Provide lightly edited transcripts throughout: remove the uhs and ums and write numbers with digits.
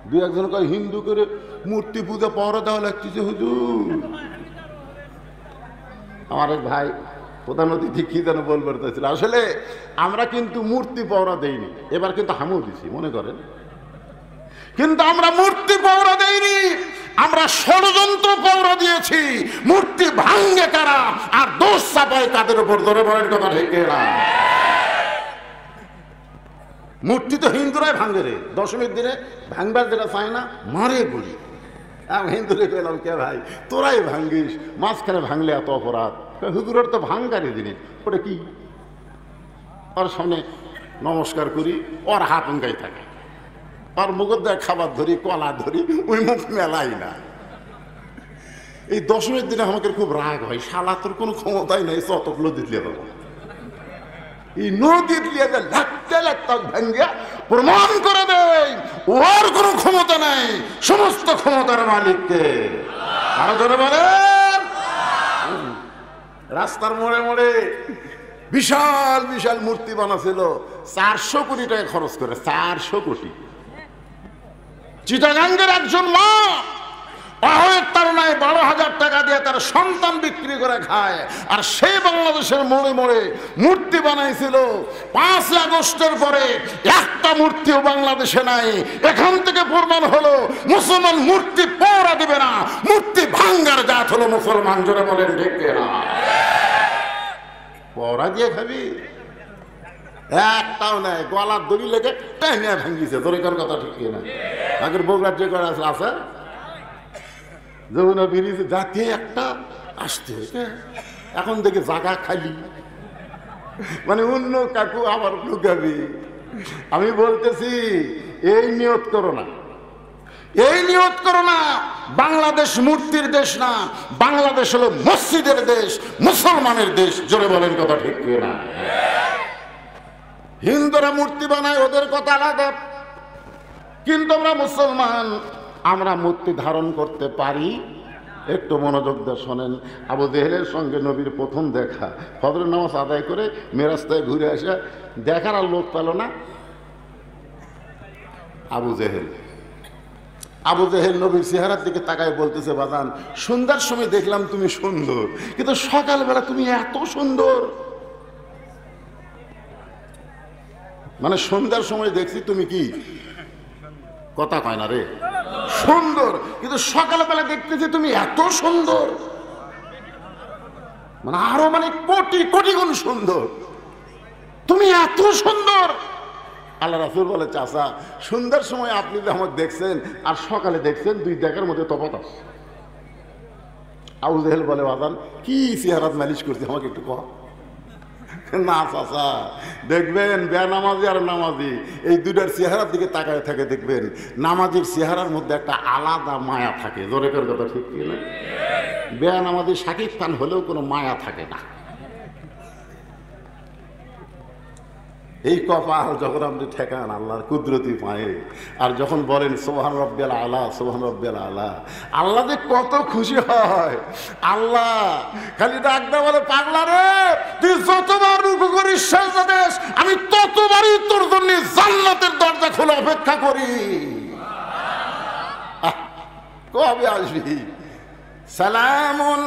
দু একজন কয় হিন্দু করে মূর্তি পূজা পাওয়া দেওয়া লাগতেছে হুজুর। আমার এক ভাই প্রধান অতিথি কি যেন বলবার চাইছিল, আসলে আমরা কিন্তু মূর্তি পাওয়া দেইনি, এবার কিন্তু হামু দিছি মনে করেন, কিন্তু আমরা মূর্তি পাওয়া দেইনি, আমরা ষড়যন্ত্র পাওয়া দিয়েছি। মূর্তি ভাঙ্গে কারা আর দোষ চাপায় কাদের উপর, ধরে বলেন কথা ঠিক না? মূর্তি তো হিন্দুরাই ভাঙ্গে রে, দশমীর দিনে ভাঙবার যেটা চায় না মারে বলি। আমি হিন্দুরে কইলাম কে ভাই তোরাই ভাঙ্গিস, মাঝখানে ভাঙলে এত অপরাধ। হুজুরের তো ভাঙ্গারি জিনিস, ওটা কি? ওর সামনে নমস্কার করি, ওর হাত উঙ্গাই থাকে, ওর মুখের দেয় খাবার ধরি, কলা ধরি, ওই মুখ মেলাই না। এই দশমীর দিনে আমাকে খুব রাগ হয়, শালা তোর কোনো ক্ষমতাই নাই, চতকলো দিতলে দেবো। এই নদী দিয়ে লাগতে লাগতে ভাঙ্গা প্রমাণ করে দেয় ওর কোনো ক্ষমতা নাই, সমস্ত ক্ষমতার মালিককে। আরো ধরে বলেন, রাস্তার মোড়ে মোড়ে বিশাল বিশাল মূর্তি বানাছিল, 400 কোটি টাকা খরচ করে, 400 কোটি। চিটাগাঙ্গের একজন মা অহের তাড়নায় 12,000 টাকা দিয়ে তার সন্তান বিক্রি করে খায়, আর সেই বাংলাদেশের মোড়ে মোড়ে মূর্তি বানাইছিল। 5 আগস্টের পরে একটা মূর্তিও বাংলাদেশে নাই। এখান থেকে প্রমাণ হলো মুসলমান মূর্তি পৌঁড়া দিবে না, মূর্তি ভাঙ্গার জাত হলো মুসলমান। জোরে বলেন ঠিক না? পৌঁড়া দিয়ে খাবি? একটাও নাই, গলার দড়ি লেগে টেনে ভাঙ্গিছে। তোর এখান কথা ঠিক না? আগের বগুড়ার যে করা আছে যমুনা ব্রিজে যাতে একটা আসতে, এখন দেখে জায়গা খালি, মানে অন্য কাকু আবার ঢুকাবি। আমি বলতেছি এই নিয়ত করো না, এই নিয়ত করো না। বাংলাদেশ মূর্তির দেশ না, বাংলাদেশ হলো মসজিদের দেশ, মুসলমানের দেশ। জোরে বলেন কথা ঠিক না? হিন্দুরা মূর্তি বানায়, ওদের কথা আলাদা, কিন্তু আমরা মুসলমান, আমরা মূর্তি ধারণ করতে পারি। একটু মনোযোগ দিয়ে শোনেন। আবু জেহেলের সঙ্গে নবীর প্রথম দেখা, ফজরের নামাজ আদায় করে মেরাস্তায় ঘুরে আসা, দেখার আর লোক পেল না। আবু জেহেল নবীর চেহারার দিকে তাকায় বলতেছে, বাজান সন্ধ্যার সময় দেখলাম তুমি সুন্দর, কিন্তু সকালবেলা তুমি এত সুন্দর, মানে সন্ধ্যার সময় দেখছি তুমি কি কথা কয় না রে, সুন্দর, কিন্তু সকালবেলা দেখতেছি তুমি এত সুন্দর, মানে আরো মানে কোটি কোটি গুণ সুন্দর, তুমি এত সুন্দর। আল্লাহ রাসূল বলে, চাচা সন্ধ্যার সময় আপনি যে আমাকে দেখছেন আর সকালে দেখছেন, দুই দেখার মধ্যে তফাৎ আছে। আবু জেহেল বলে, বাজান কি চেহারাত মালিশ করছে আমাকে একটু কহ। না চাচা, দেখবেন বেনামাজি আর নামাজি এই দুটার চেহারার দিকে তাকায় থাকে, দেখবেন নামাজির চেহারার মধ্যে একটা আলাদা মায়া থাকে। জোরে করে কথা ঠিক কি না? বেনামাজি শাকিব খান হলেও কোনো মায়া থাকে না। এই কপাল যখন আপনি ঠেকান আল্লাহর কুদরতি পায়ে, আর যখন বলেন সুবহান রাব্বিয়াল আলা, সুবহান রাব্বিয়াল আলা, আল্লাহ যে কত খুশি হয়। আল্লাহ খালি ডাকতে বলে, পাগলা রে তুই যতবার রুকু করিস সেজদা দিস, আমি ততবারই তোর জন্য জান্নাতের দরজা খোলা অপেক্ষা করি। কবে আসবি? সালামুন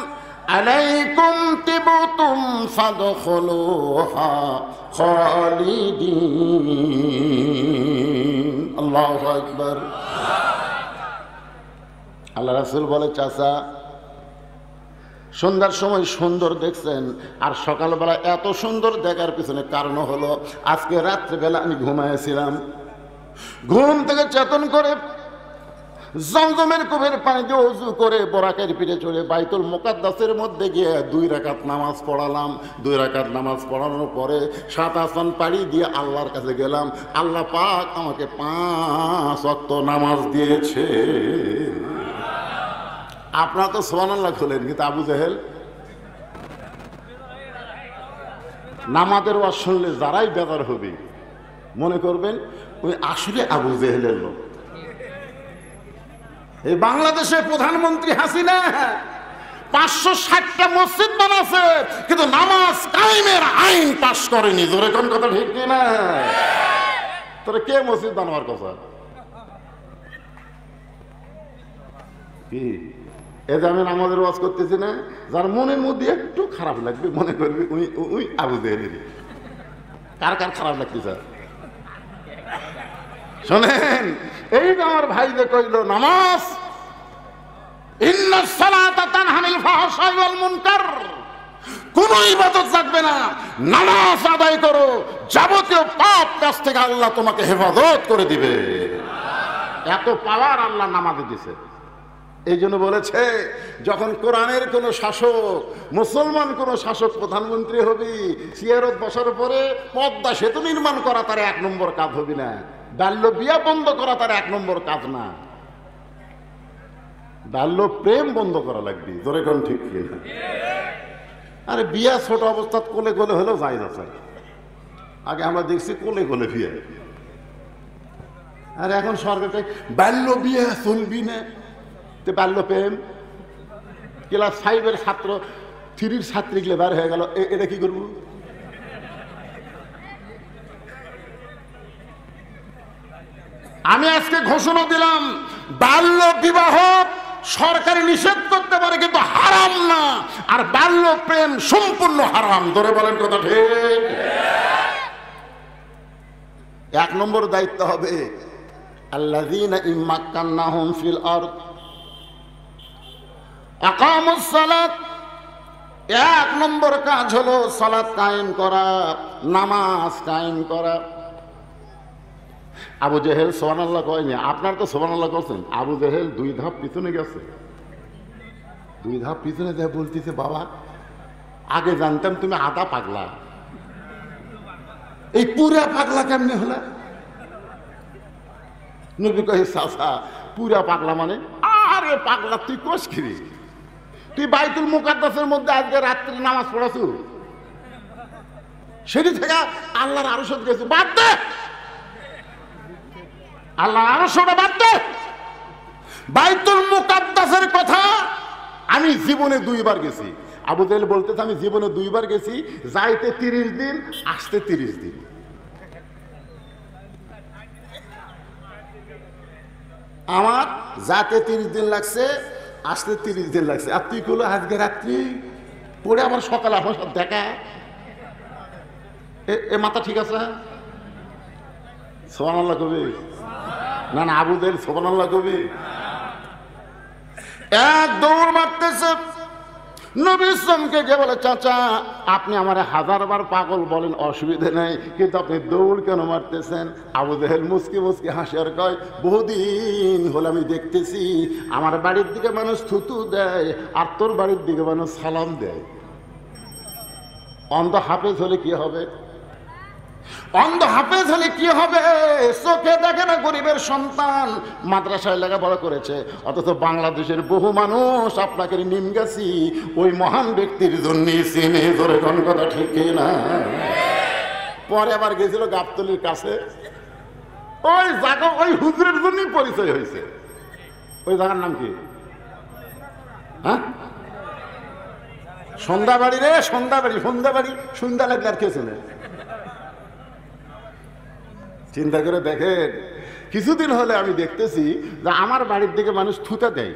আলাইকুম তিবতুম ফাদখুলুহা খালিদিন। আল্লাহু আকবার। আল্লাহ রাসূল বলে, চাচা সন্ধ্যার সময় সুন্দর দেখছেন, আর সকালবেলা এত সুন্দর দেখার পিছনে কারণ হলো আজকে রাত্রেবেলা আমি ঘুমাইছিলাম, ঘুম থেকে চেতন করে জমজমের কূপের পানি দিয়ে ওযু করে বরাকের পিঠে চড়ে বাইতুল মুকাদ্দাসের মধ্যে গিয়ে 2 রাকাত নামাজ পড়ালাম। 2 রাকাত নামাজ পড়ানোর পরে 7 আসমান পাড়ি দিয়ে আল্লাহর কাছে গেলাম। আল্লাহ পাক আমাকে 5 ওয়াক্ত নামাজ দিয়েছে। আপনারা তো সুবহানাল্লাহ খুলেন, কিন্তু আবু জেহেল নামাজের ওয়াজ শুনলে যারাই বেজার হবে মনে করবেন ওই আসলে আবু জেহেলের লোক। এই বাংলাদেশের প্রধানমন্ত্রী হাসিনা 560টা মসজিদ বানাচ্ছে, কিন্তু নামাজ কায়েমের আইন পাশ করেনি। জোরে কোন কথা ঠিক না? তোরা কে মসজিদ বানাবার কথা? কি এ যে আমি আমাদের ওয়াজ করতেছি না, যার মনের মধ্যে একটু খারাপ লাগবে মনে করবে উই আবু জেহেলেরই। কার কার খারাপ লাগতেছে শোনেন, এই যে আমার ভাই যে কইল নামাজ ইন্নাস সালাতা তানহা আনিল ফাহশাই ওয়াল মুনকার, কোন ইবাদত থাকবে না, নামাজ আদায় করো, যাবতীয় পাপ কাজ থেকে আল্লাহ তোমাকে হেফাজত করে দিবে। এত পাওয়ার আল্লাহ নামাজে দিছে। এই জন্য বলেছে যখন কোরআনের কোন শাসক, মুসলমান কোন শাসক প্রধানমন্ত্রী হবি, চেয়ারত বসার পরে পদ্মা সেতু নির্মাণ করা তার 1 নম্বর কাজ হবি না, বাল্য বিয়া বন্ধ করা তার 1 নম্বর কাজ না, বাল্য প্রেম বন্ধ করা লাগবে। ধরে কোন ঠিক কিনা? আরে বিয়া ছোট অবস্থা কোলে কোলে হলেও যাই না স্যার, আগে আমরা দেখছি কোলে কোলে বিয়ে, আর এখন সরকার বাল্য বিয়ে চলবি না, বাল্য প্রেম। ক্লাস 5-এর ছাত্র 3-র ছাত্রী গেলে বার হয়ে গেল, এটা কি করবো? আমি আজকে ঘোষণা দিলাম বাল্য বিবাহ সরকারি নিষেধ করতে পারে কিন্তু হারাম না, আর বাল্য প্রেম সম্পূর্ণ হারাম। ধরে বলেন কথা ঠিক? 1 নম্বর দায়িত্ব হবে আল্লাযীনা ইম্মাক্কান্নাহুম ফিল আরদ আকামুস সালাত। 1 নম্বর কাজ হলো সালাত কায়েম করা, নামাজ কায়েম করা। আবু জেহেল সুবহানাল্লাহ কয়নি, আপনার তো সুবহানাল্লাহ করছেন। আবু জেহেল 2 ধাপ পিছনে গেছে, 2 ধাপ পিছনে যা বলতেছে, বাবা আগে জানতাম তুমি আধা পাগলা, এই পুরা পাগলা কেমনে হলা? নবী কহে চাচা পুরা পাগলা মানে? আরে পাগলা তুই কোষ খিরি, তুই বাইতুল মুকাদ্দাসের মধ্যে আজকে রাত্রি নামাজ পড়াছু, সেটি থেকে আল্লাহর আরশত গেছে, বাদ দে, আল্লাহর আরশটা বাদ দে। বাইতুল মুকাদ্দাসের কথা আমি জীবনে 2 বার গেছি। আবু জেহেল বলতেছে আমি জীবনে 2 বার গেছি, যাইতে 30 দিন, আসতে 30 দিন। আমার যাতে 30 দিন লাগছে, আসতে 30 দিন লাগছে। আর তুই কইলো আজকে রাত্রি পরে আবার সকালে আমার সাথে দেখা, এ মাথা ঠিক আছে? সুবহানাল্লাহ কবি না? না আবু জেহেল সুবহানাল্লাহ কবি? এক দৌড় মারতেছে, নবী ইসলামকে গিয়ে বলে চাচা আপনি আমার 1000 বার পাগল বলেন অসুবিধা নেই, কিন্তু আপনি দৌড় কেন মারতেছেন? আবু জেহেল মুসকি মুসকি হাসি আর কয় বহুদিন হলে আমি দেখতেছি আমার বাড়ির দিকে মানুষ থুতু দেয় আর তোর বাড়ির দিকে মানুষ সালাম দেয়। অন্ধ হাফেজ হলে কি হবে? অন্ধ হাফেজ হলে কি হবে? চোখে দেখে না গরিবের সন্তান, মাদ্রাসায় লেখাপড়া করেছে, অথচ বাংলাদেশের বহু মানুষ আপনাকে নিমগাছি ওই মহান ব্যক্তির জন্য চিনে। ধরে কোন কথা ঠিক না? পরে আবার গেছিল গাবতলির কাছে, ওই জায়গা ওই হুজুরের জন্যই পরিচয় হয়েছে। ওই জায়গার নাম কি? হ্যাঁ, সন্ধ্যাবাড়ি রে, সন্ধ্যাবাড়ি। সন্ধ্যাবাড়ি সন্ধ্যা লাগলে আর কে শোনে? চিন্তা করে দেখেন, কিছুদিন হলে আমি দেখতেছি যে আমার বাড়ির দিকে মানুষ থুতা দেয়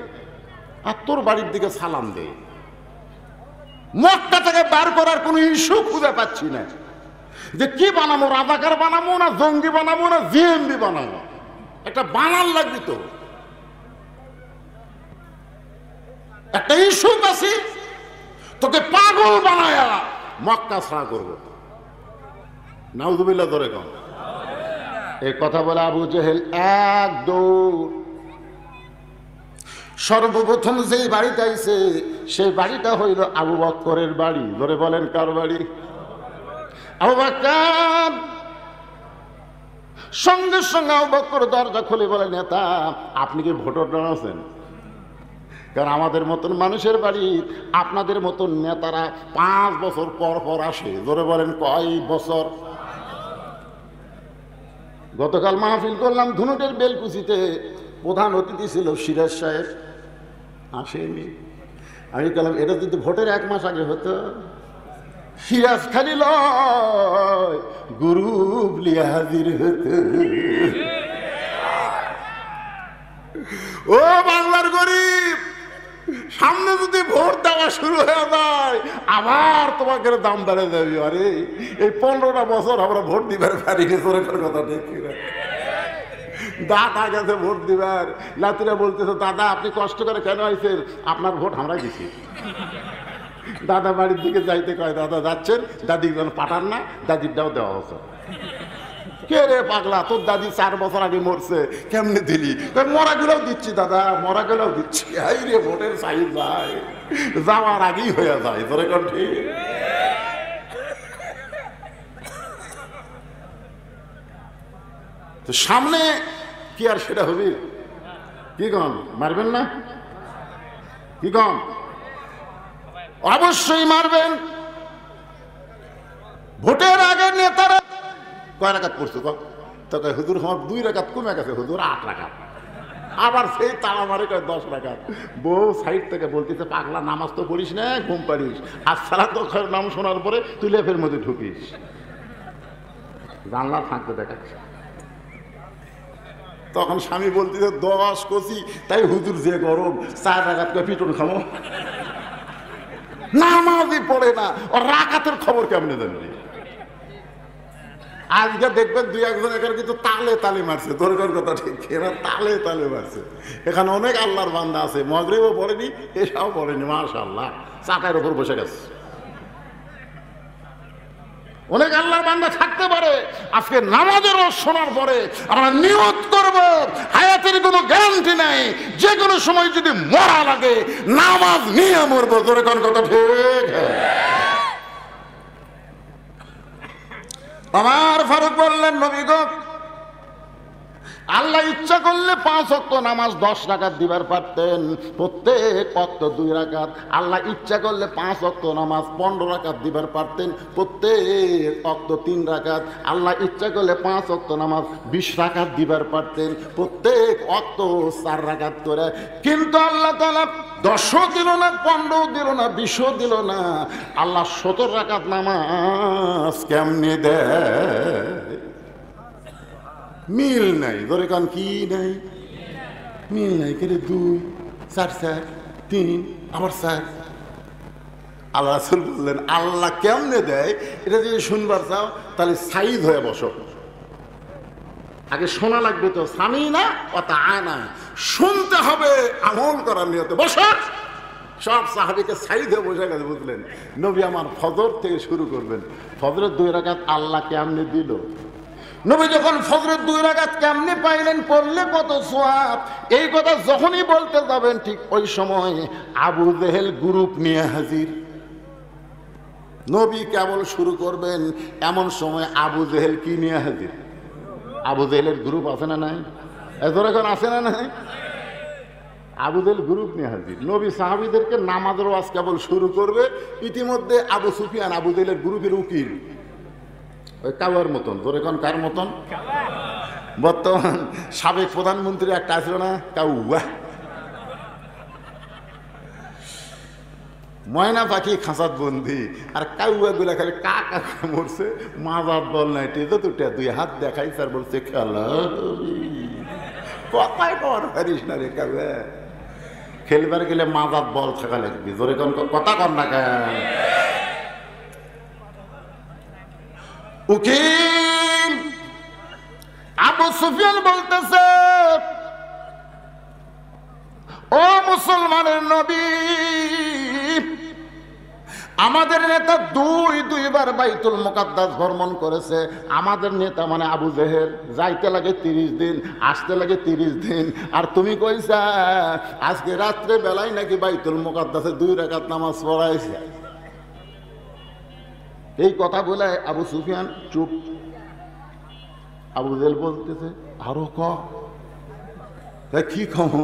আর তোর বাড়ির দিকে সালাম দেয়। মক্কা থেকে বার করার কোনো ইস্যু খুঁজে পাচ্ছি না, যে কি বানাবো, রাজাকার বানাবো না জঙ্গি বানাবো না জিএমবি বানাবো, একটা বানান লাগবে তো, একটা ইস্যু আছে, তোকে পাগল বানায়া মক্কা ছাড়া করবো। নাউযুবিল্লাহ। ধরে কম এই কথা বলে আবু জেহেল এক দৌড়। সর্বপ্রথম যেই বাড়িতে আইছে সেই বাড়িটা হইল আবু বকরের বাড়ি। ধরে বলেন কার বাড়ি? আবু বকর। সঙ্গে সঙ্গে আবু বকর দরজা খুলে বলে নেতা আপনি কি ভোটার আছেন? কারণ আমাদের মতন মানুষের বাড়ি আপনাদের মতন নেতারা 5 বছর পর পর আসে। ধরে বলেন কয় বছর? গতকাল মাহফিল করলাম ধুনুটের বেলকুচিতে, প্রধান অতিথি ছিল সিরাজ সাহেব, আসেনি। আমি বললাম এটা যদি ভোটের 1 মাস আগে হতো, সিরাজ খালি লয় গ্রুপ লিয়ে হাজির হতো। ও বাংলার গরিব, সামনে যদি ভোট দেওয়া শুরু হয়ে যায় আবার তোমাকে দাম বেড়ে যাবে। আরে এই 15টা বছর আমরা ভোট দিবার পারিনি, সরকার কথা ঠিক কিনা? দাদা গেছে ভোট দিবার, লাতিরা বলতেছে দাদা আপনি কষ্ট করে কেন আইছেন? আপনার ভোট আমরা দিছি। দাদা বাড়ির দিকে যাইতে কয় দাদা যাচ্ছেন, দাদির যেন পাঠান না, দাদিরটাও দেওয়া হচ্ছে। কে রে পাগলা, তোর দাদি 4 বছর আগে মরছে, কেমনে দিলি? মরা গেলেও দিচ্ছি দাদা, মরা গেলেও দিচ্ছি। এই রে ভোটের সাইজ যায়, যাওয়ার আগেই হয়ে যায়। তোরে কোন ঠিক? তো সামনে কি আর সেটা হবে? কি কন মারবেন না? কি কন? অবশ্যই মারবেন। ভোটের আগে নেতারা কয় রাকাত পড়ছে? তোকে হুজুর আমার 2 রাকাত কমে গেছে, হুজুর 8 রাকাত। আবার সেই তালা মারে কয় 10 রাকাত। বউ সাইড থেকে বলতেছে পাগলা নামাজ তো পড়িস না, ঘুম পারিস, আর সালাত নাম শোনার পরে তুই লেপের মধ্যে ঢুকিস, জানলা থাকতে দেখাচ্ছে। তখন স্বামী বলতেছে 10 কচি, তাই হুজুর যে গরম 4 রাকাত করে পিটন খামো। নামাজই পড়ে না, ওর রাকাতের খবর কেমনে জানবি? আজকে দেখবেন 2-1 এখানে কিন্তু তালে তালে মারছে। দরকার কথা ঠিক, এরা তালে তালে মারছে। এখানে অনেক আল্লাহর বান্দা আছে, মাগরিবও পড়েনি, এসাও পড়েনি, মাশাআল্লাহ চাকার উপর বসে গেছে। অনেক আল্লাহর বান্দা থাকতে পারে। আজকে নামাজের শোনার পরে আমরা নিয়ত করব, হায়াতের কোনো গ্যারান্টি নাই, যে কোনো সময় যদি মরা লাগে নামাজ নিয়ে মরবো। দরকার কথা ঠিক। আমার ফারুক বললেন নবী গো, আল্লাহ ইচ্ছা করলে 5 ওয়াক্ত নামাজ 10 রাকাত দিবার পারতেন, প্রত্যেক ওয়াক্ত 2 রাকাত। আল্লাহ ইচ্ছা করলে 5 ওয়াক্ত নামাজ 15 রাকাত দিবার পারতেন, প্রত্যেক ওয়াক্ত 3 রাকাত। আল্লাহ ইচ্ছা করলে 5 ওয়াক্ত নামাজ 20 রাকাত দিবার পারতেন, প্রত্যেক ওয়াক্ত 4 রাকাত করে। কিন্তু আল্লাহ তাআলা 10ও দিল না, 15ও দিল না, 20ও দিল না। আল্লাহ 17 রাকাত নামাজ কেমনে দেয়? মিল নাই। ধরে কান কি নাই? মিল নাই। কেন 2 4 4 3 আবার 4? আল্লাহ রাসূল বললেন আল্লাহ কেমনে দেয় এটা যদি শুনবার চাও তাহলে সাইদ হয়ে বসো। আগে শোনা লাগবে তো, সামি না কথা আনা, শুনতে হবে আমল করার নিয়তে। বসো। সব সাহাবীকে সাইদ হয়ে বসে গেছে। বুঝলেন? নবী আমার ফজর থেকে শুরু করবেন। ফজরের 2 রাকাত আল্লাহ কেমনে দিল? নবী যখন ফজরের 2 রাকাত কেমনে পাইলেন, পড়লে কত সওয়াব, এই কথা যখনই বলতে যাবেন ঠিক ওই সময় আবু জেহেল গ্রুপ নিয়ে হাজির। নবী কেবল শুরু করবেন এমন সময় আবু জেহেল কি নিয়ে হাজির? আবু জেহেলের গ্রুপ আছে না নাই? এজোর এখন আছে না নাই? আবু জেহেল গ্রুপ নিয়ে হাজির। নবী সাহাবীদেরকে নামাজের ওয়াজ কেবল শুরু করবে, ইতিমধ্যে আবু সুফিয়ান আবু জেহেলের গ্রুপের উকিল, ওই কাওয়ার মতন। ধরে কোন কার মতন? বর্তমান সাবেক প্রধানমন্ত্রী একটা আসলো না, কাউয়া, ময়না পাখি খাঁচাত বন্দি, আর কাউয়া গুলা খালি কাকা মরছে, মাজার বল নাই, টেজে দুটা 2 হাত দেখাই স্যার বলছে খেলা কথাই কর পারিস না রে কাউয়া, খেলবার গেলে মাজার বল থাকা লাগবে। ধরে কোন কথা কর না কেন? উকিল আবু সুফিয়ান বলতেছে ও মুসলমানের নবী, আমাদের নেতা 2বার বাইতুল মুকাদ্দাস ভ্রমণ করেছে। আমাদের নেতা মানে আবু জেহেল, যাইতে লাগে 30 দিন, আসতে লাগে 30 দিন, আর তুমি কইছা আজকে রাত্রে বেলায় নাকি বাইতুল মুকাদ্দাসে 2 রাকাত নামাজ পড়াইছে। এই কথা বলে আবু সুফিয়ান চুপ। আবু জেহেল বলতেছে আরো কি কম?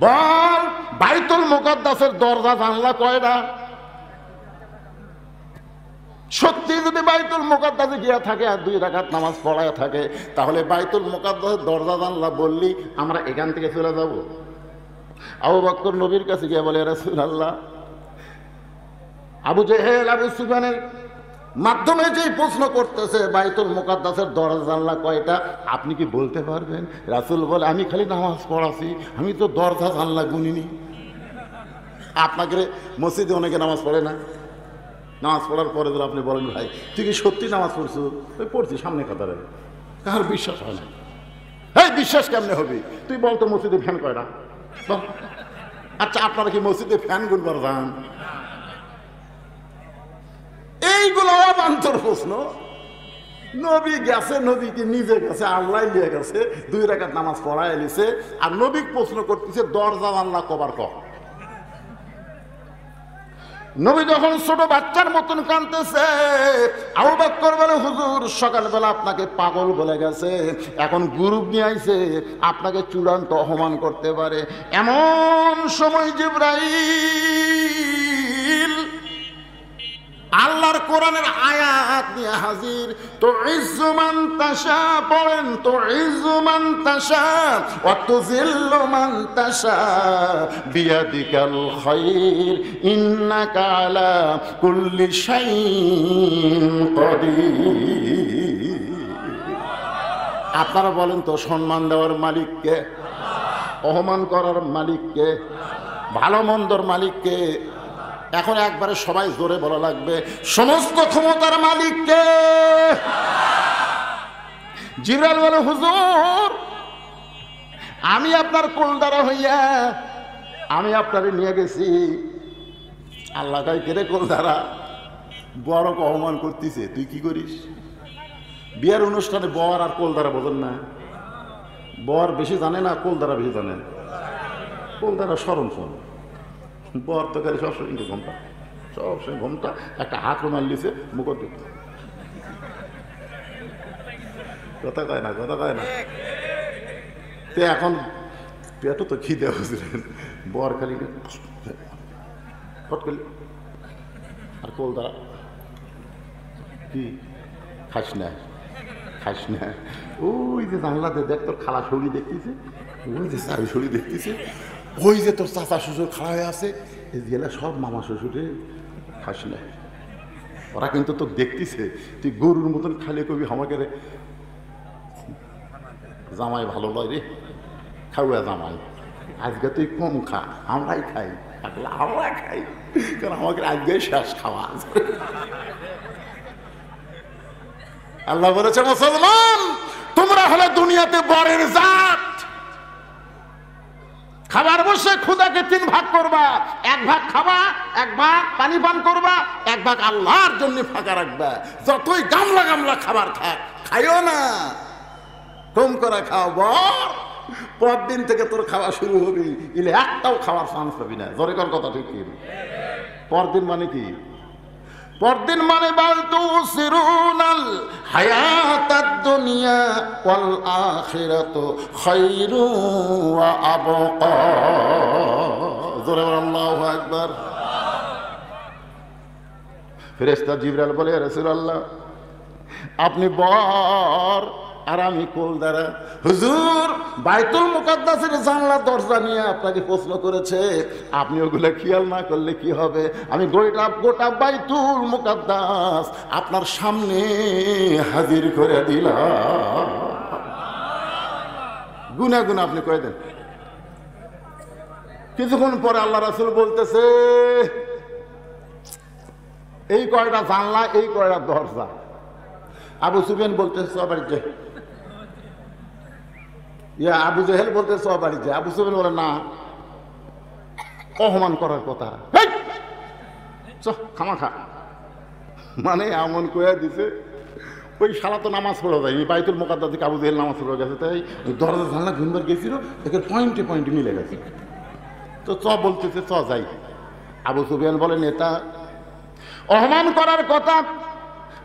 বল বাইতুল মুকাদ্দাসের দরজা জানলা কয়টা? সত্যি যদি বাইতুল মুকাদ্দাসে গিয়া থাকে আর 2 রাকাত নামাজ পড়ায় থাকে, তাহলে বাইতুল মুকাদ্দাসের দরজা জানলা বললি আমরা এখান থেকে চলে যাব। আবু বকর নবীর কাছে গিয়ে বলে রাসূলুল্লাহ, আবু জেহেল আবু সুফিয়ানের মাধ্যমে যেই প্রশ্ন করতেছে বাইতুল মুকাদ্দাসের দরজা জানলা কয়টা, আপনি কি বলতে পারবেন? রাসূল বলে আমি খালি নামাজ পড়াছি, আমি তো দরজা জানলা গুনিনি। আপনাকে মসজিদে অনেকে নামাজ পড়ে না, নামাজ পড়ার পরে ধর আপনি বলেন ভাই তুই কি সত্যি নামাজ পড়ছো? ওই পড়ছি সামনে কাতারে, কার বিশ্বাস হয় না। হ্যাঁ, বিশ্বাস কেমনে হবে? তুই বলতো মসজিদে ফ্যান কয়টা বল। আচ্ছা, আপনারা কি মসজিদে ফ্যান গুনবার যান? এইগুলো অবান্তর প্রশ্ন। নবী গেছে, নবীকে নিজে গেছে, আল্লাহ নিয়ে গেছে, 2 রাকাত নামাজ পড়ায় নিছে, আর নবী প্রশ্ন করতেছে দরজা আল্লাহ কবার কর। নবী যখন ছোট বাচ্চার মতন কাঁদতেছে, আবু বকর বলে হুজুর সকালবেলা আপনাকে পাগল বলে গেছে, এখন গ্রুপ নিয়ে আইছে আপনাকে চূড়ান্ত অপমান করতে পারে। এমন সময় জিবরাইল আল্লাহর কোরআনের আয়াত নিয়ে হাজির। তো ইজ্জু মান তাশা পড়েন, তো ইজ্জু মান তাশা ওয়া তুযিল্লু মান তাশা বিয়াদিকাল খায়র ইন্নাকা আলা কুল্লি শাইইন কাদির। আপনারা বলেন তো, সম্মান দেওয়ার মালিক কে? অপমান করার মালিক কে? ভালো মন্দর মালিক কে? এখন একবারে সবাই জোরে বলা লাগবে, সমস্ত ক্ষমতার মালিক কে? জিবরাইল বলে হুজুর আমি আপনার কোলদারা হইয়া আমি আপনারে নিয়ে গেছি। আল্লাহ কয় কে রে কোলদারা? বড় অপমান করতেছে, তুই কি করিস? বিয়ের অনুষ্ঠানে বর আর কোলদারা বোঝেন না? বর বেশি জানে না, কোলদারা বেশি জানে। কোলদারা সরম শোন, বর তো খালি সবসময় ঘুমটা, সবসময় ঘুমটা, একটা হাত রুমাল দিছে মুখ দিত, কথা কয় না, কথা কয় না। তো এখন পেটও তো খিদে বুঝলেন, বর খালি ফট করলি, আর কোল দ্বারা কি খাস না, খাস না। ওই যে জানলাতে দেখ তোর খালা শরীর দেখতেছে, ওই যে চারি শরীর দেখতেছে, ওই যে তোর চাচা শ্বশুর খাওয়া হয়ে আছে, গেলে সব মামা শ্বশুরে খাস না। ওরা কিন্তু তোর দেখতেছে, তুই গরুর মতন খালি কবি আমাকে রে জামাই ভালো লয় রে, খাওয়া জামাই আজকে তুই কম খা, আমরাই খাই, আমরা খাই, কারণ আমাকে আজকে শেষ খাওয়া। আল্লাহ বলেছে মুসলমান তোমরা হলে দুনিয়াতে বরের জাত। খাবার বসে ক্ষুদাকে 3 ভাগ করবা, 1 ভাগ খাবা, 1 ভাগ পানি পান করবা, 1 ভাগ আল্লাহর জন্য ফাঁকা রাখবা। যতই গামলা গামলা খাবার থাক, খাইও না, কম করে খাও। বর পরদিন থেকে তোর খাওয়া শুরু হবি, ইলে একটাও খাওয়ার চান্স পাবি না। জোরে কর কথা, ঠিক কি? পরদিন মানে কি? পরদিন মানে বালতু সিরুনাল হায়াতাদ দুনিয়া ওয়াল আখিরাতু খায়রু ওয়া আবকা। জোরে বল আল্লাহু আকবার। ফেরেশতা জিবরাইল বলে, ইয়া রাসূলুল্লাহ আপনি বর আর আমি কোল দ্বারা। হুজুর বাইতুল মুকাদ্দাসের জানলা দরজা নিয়ে আপনাকে প্রশ্ন করেছে, আপনি ওগুলো খেয়াল না করলে কি হবে? আমি গোটা বাইতুল মুকাদ্দাস আপনার সামনে হাজির করে দিলাম। গুনা গুনা আপনি কয়ে দেন। কিছুক্ষণ পরে আল্লাহ রাসূল বলতেছে, এই কয়টা জানলা, এই কয়টা দরজা। আবু সুফিয়ান বলতেছে বাড়িতে, আবু জেহেল বলতে সব বাড়িতে। আবু সুফিয়ান বলে না, অপমান করার কথা, খামাখা, মানে এমন কয়ে দিছে। ওই শালা তো নামাজ পড়া যায়নি, বাইতুল মুকাদ্দাস থেকে আবু জেহেল নামাজ পড়ে গেছে, তাই দরজা জানলা ঘুমবার গেছিল, একে পয়েন্টে পয়েন্টে মিলে গেছে। তো বলতেছে যাই। আবু সুফিয়ান বলে নেতা অপমান করার কথা।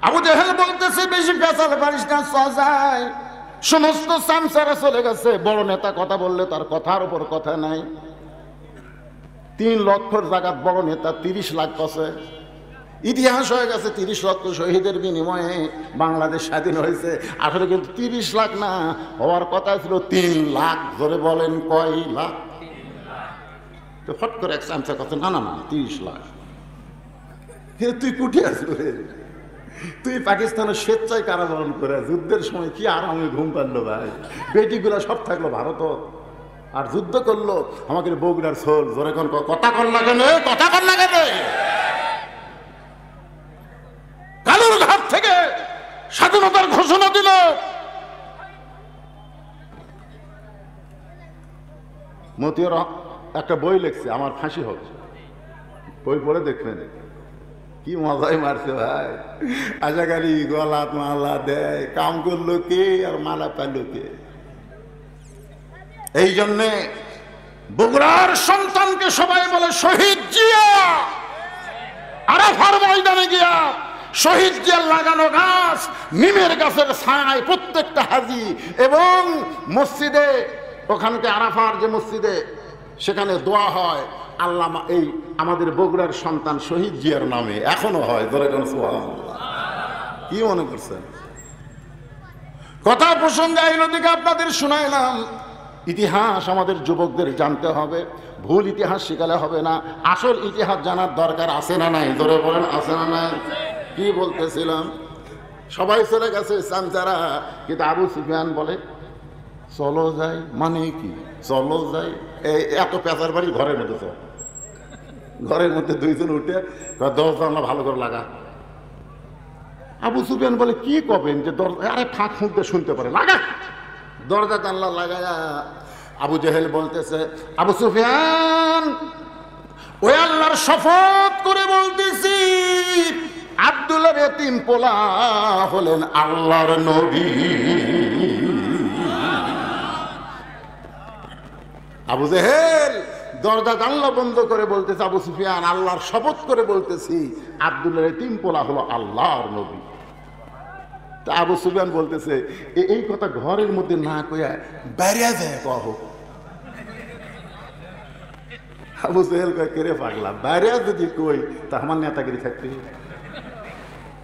আবু জেহেল বলতেছে বেশি পেঁচাল পারিস না, যায়। সমস্ত সামসারা চলে গেছে, বড় নেতা কথা বললে তার কথার উপর কথা নাই। 3 লক্ষর জায়গাত বড় নেতা 30 লাখ কছে। ইতিহাস হয়ে গেছে 30 লক্ষ শহীদের বিনিময়ে বাংলাদেশ স্বাধীন হয়েছে। আসলে কিন্তু 30 লাখ না, হওয়ার কথা ছিল 3 লাখ। ধরে বলেন কয় লাখ? তো ফট করে এক সামসা কথা, না না না 30 লাখ। তুই কুঠি আসবে, তুই পাকিস্তানের স্বেচ্ছায় কারাবরণ করে যুদ্ধের সময় কি আরামে ঘুম পারলো ভাই। বেটিগুলা সব থাকলো ভারত, আর যুদ্ধ করলো আমাকে বগুড়ার সোল জোরে কোন কথা কর না কেন, কথা কর না কেন? কালুর ঘাট থেকে স্বাধীনতার ঘোষণা দিল। মতিউর একটা বই লিখছে আমার ফাঁসি হবে, বই পড়ে দেখবেন কি মজাই মারছে ভাই। আশাকারী গলাত মালা দেয়, কাম করলো কে আর মালা পেল কে? এই জন্যে বগুড়ার সন্তানকে সবাই বলে শহীদ জিয়া। আরাফার ময়দানে গিয়া শহীদ জিয়ার লাগানো গাছ, নিমের গাছের ছায়ায় প্রত্যেকটা হাজি এবং মসজিদে, ওখানকে আরাফার যে মসজিদে সেখানে দোয়া হয় আল্লাহ এই আমাদের বগুড়ার সন্তান শহীদ জিয়ার নামে, এখনো হয়। ধরে কোন সুবহানাল্লাহ। কি মনে করছেন? কথা প্রসঙ্গে এই নদীকে আপনাদের শুনাইলাম। ইতিহাস আমাদের যুবকদের জানতে হবে, ভুল ইতিহাস শিখালে হবে না, আসল ইতিহাস জানার দরকার আছে না নাই? ধরে বলেন আছে না নাই? কি বলতেছিলাম, সবাই চলে গেছে চামচারা, কিন্তু আবু সুফিয়ান বলে চলো যাই। মানে কি চলো যাই? এত পেঁচার বাড়ি ঘরের মধ্যে চল, ঘরের মধ্যে দুইজন উঠে দরজা ভালো করে লাগা। আবু সুফিয়ান বলে কি করবেন যে দরজা, আরে ফাঁক ফুঁকতে শুনতে পারে, লাগা দরজা জানলা লাগায়া। আবু জেহেল বলতেছে আবু সুফিয়ান ওই আল্লাহর শপথ করে বলতেছি আব্দুল্লাহর এতিম পোলা হলেন আল্লাহর নবী। আবু জেহেল দরজা জানলা বন্ধ করে বলতেছে আবু সুফিয়ান আল্লাহর শপথ করে বলতেছি আব্দুল্লাহর এতিম পোলা হলো আল্লাহর নবী। তা আবু সুফিয়ান বলতেছে এই কথা ঘরের মধ্যে না কইয়া বাইরে যায় কহ। আবু জেহেল কয় কেড়ে পাগলা, বাইরে যদি কই তা আমার নেতাগিরি থাকতে,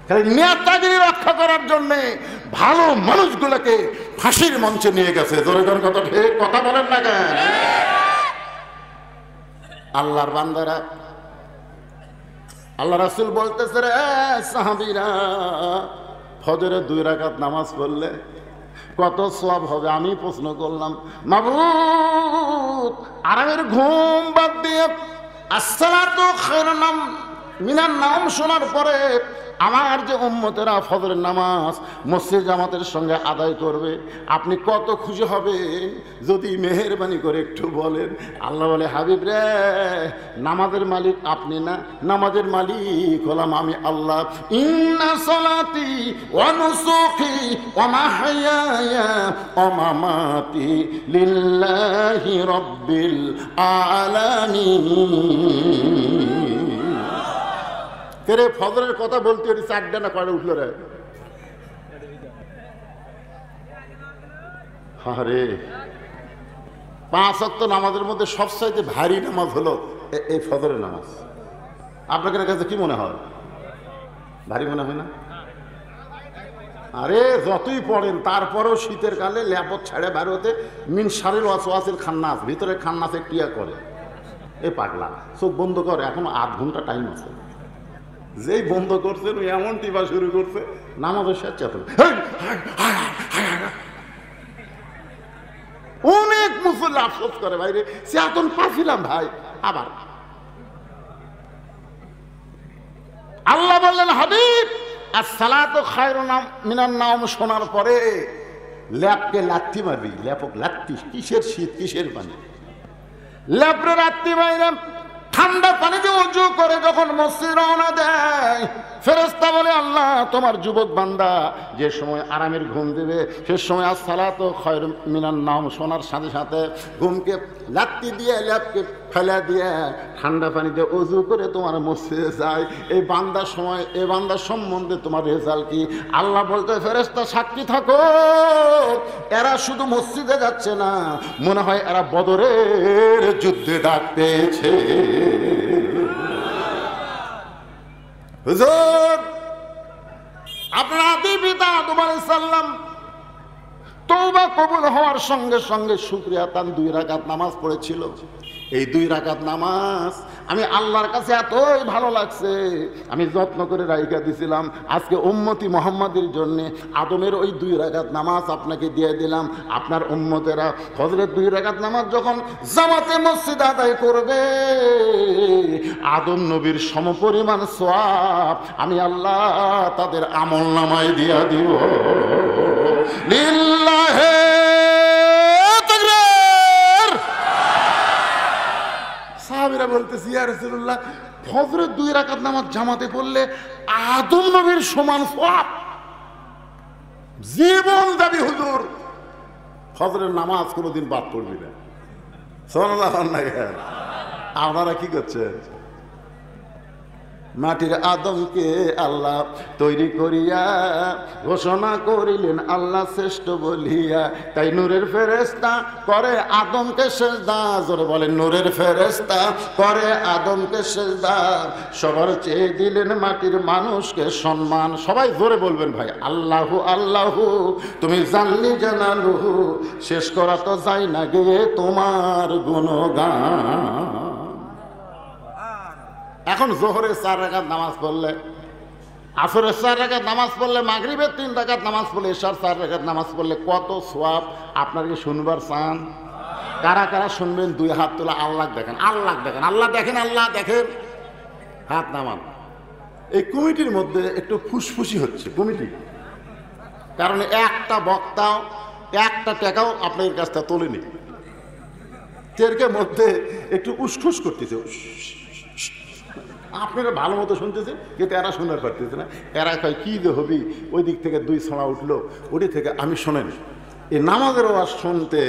খালি নেতাগিরি রক্ষা করার জন্য ভালো মানুষগুলোকে ফাঁসির মঞ্চে নিয়ে গেছে। জোরে জোরে কথা ঠিক, কথা বলেন না কেন? আল্লাহর বান্দারা, আল্লাহ রাসূল বলতেছে রে সাহাবীরা, ফজরে 2 রাকাত নামাজ পড়লে কত সওয়াব হবে? আমি প্রশ্ন করলাম মাবুদ আরামের ঘুম বাদ দিয়ে আসসালাতু খায়রুন মিনান নাওম শোনার পরে আমার যে উম্মতেরা ফজরের নামাজ মসজিদ জামাতের সঙ্গে আদায় করবে, আপনি কত খুশি হবেন যদি মেহেরবানি করে একটু বলেন। আল্লাহ বলে হাবিব রে, নামাজের মালিক আপনি না, নামাজের মালিক হলাম আমি আল্লাহ। ইন্না সালাতি ওয়া নুসুকি ওয়া মাহইয়ায়া ওয়া মামাতি লিল্লাহি রাব্বিল আলামিন। রে ফজরের কথা বলতে ওই 4টা না কয়টা উঠলো রে? আরে 5 ওয়াক্ত নামাজের মধ্যে সবচাইতে ভারী নামাজ হলো এই ফজরের নামাজ। আপনাদের কাছে কি মনে হয়? ভারী মনে হয় না? আরে যতই পড়েন তারপরেও শীতের কালে ল্যাপত ছাড়ে বেরোতে মিন শারিল ওয়াসওয়াসিল খান্নাস, ভিতরে খান্নাসে ক্রিয়া করে। এ পাগলা চোখ বন্ধ করে, এখনো 8 ঘন্টা টাইম আছে। যেই বন্ধ করছেন ওই এমন টিপা শুরু করছে নামাজের শেষ চেতন। অনেক মুসল্লি আফসোস করে ভাইরে চেতন পাচ্ছিলাম ভাই। আবার আল্লাহ বললেন হাবিব আসসালাতু খায়রুন মিনান নাওম শোনার পরে ল্যাপকে লাত্তি মারবি। ল্যাপক লাত্তি, কিসের শীত কিসের পানি? ল্যাপরে লাত্তি মাইরাম। ঠান্ডা পানিতে উজু করে যখন মসজিদ রওনা দেয়, ফেরেশতা বলে আল্লাহ তোমার যুবক বান্দা যে সময় আরামের ঘুম দেবে সে সময় আসসালাতু খায়রুম মিনান নাওম শোনার সাথে সাথে ঘুমকে লাত্তি দিয়ে ল্যাপকে ফেলা দিয়ে ঠান্ডা পানিতে উজু করে তোমার মসজিদে যায়। এই বান্দার সময়, এই বান্দার সম্বন্ধে তোমার রেজাল্ট কি? আল্লাহ বলতে ফেরেশতা সাক্ষী থাকো, এরা শুধু মসজিদে যাচ্ছে না, মনে হয় এরা বদরের যুদ্ধে ডাক পেয়েছে। হুজুর আপনার আদি পিতা আদম আলাইহিস সালাম তওবা কবুল হওয়ার সঙ্গে সঙ্গে শুকরিয়া তান 2 রাকাত নামাজ পড়েছিল। এই 2 রাকাত নামাজ আমি আল্লাহর কাছে এতই ভালো লাগছে, আমি যত্ন করে রাইখা দিছিলাম। আজকে উম্মতি মুহাম্মাদের জন্য আদমের ওই 2 রাকাত নামাজ আপনাকে দিয়ে দিলাম। আপনার উম্মতেরা ফজরের 2 রাকাত নামাজ যখন জামাতে মসজিদ আদায় করবে, আদম নবীর সমপরিমাণ সওয়াব আমি আল্লাহ তাদের আমল নামায় দিয়া দিব। লিল্লাহি সাহাবীরা বলতেছি, ইয়া রাসূলুল্লাহ, ফজরের 2 রাকাত নামাজ জামাতে পড়লে আদম নবীর সমান সওয়াব। জীবন দাবি হুজুর, ফজরের নামাজ কোনোদিন বাদ পড়বি না। সুবহানাল্লাহ। আপনারা কি করছেন? মাটির আদমকে আল্লাহ তৈরি করিয়া ঘোষণা করিলেন আল্লাহ শ্রেষ্ঠ বলিয়া, তাই নূরের ফেরেশতা করে আদমকে সেজদা। জোরে বলেন, নূরের ফেরেশতা করে আদমকে সেজদা। সবার চেয়ে দিলেন মাটির মানুষকে সম্মান। সবাই জোরে বলবেন ভাই, আল্লাহু আল্লাহু তুমি জানলি জানালুহু, শেষ করা তো যায় না গে তোমার গুণগান। এখন জোহরের 4 রাকাত নামাজ পড়লে, আসরের 4 রাকাত নামাজ পড়লে, মাগরিবের 3 রাকাত নামাজ পড়লে, এশার 4 রাকাত নামাজ পড়লে কত সওয়াব আপনার কি শুনবার চান? কারা কারা শুনবেন? 2 হাত তোলা। আল্লাহ দেখেন, আল্লাহ দেখেন, আল্লাহ দেখেন, আল্লাহ দেখেন, হাত নামান। এই কমিটির মধ্যে একটু ফুসফুসি হচ্ছে কমিটি, কারণ একটা বক্তাও একটা টাকাও আপনাদের কাছ থেকে তোলেনি। তেরকের মধ্যে একটু উসখুস করতেছে, আপনারা ভালো মতো শুনতেছে, কিন্তু এরা শোনার পারতেছে না। এরা কয় কি যে হবি, ওই দিক থেকে 2 ছড়া উঠলো, ওটি থেকে আমি শোনেন। এই নামাজের আওয়াজ শুনতে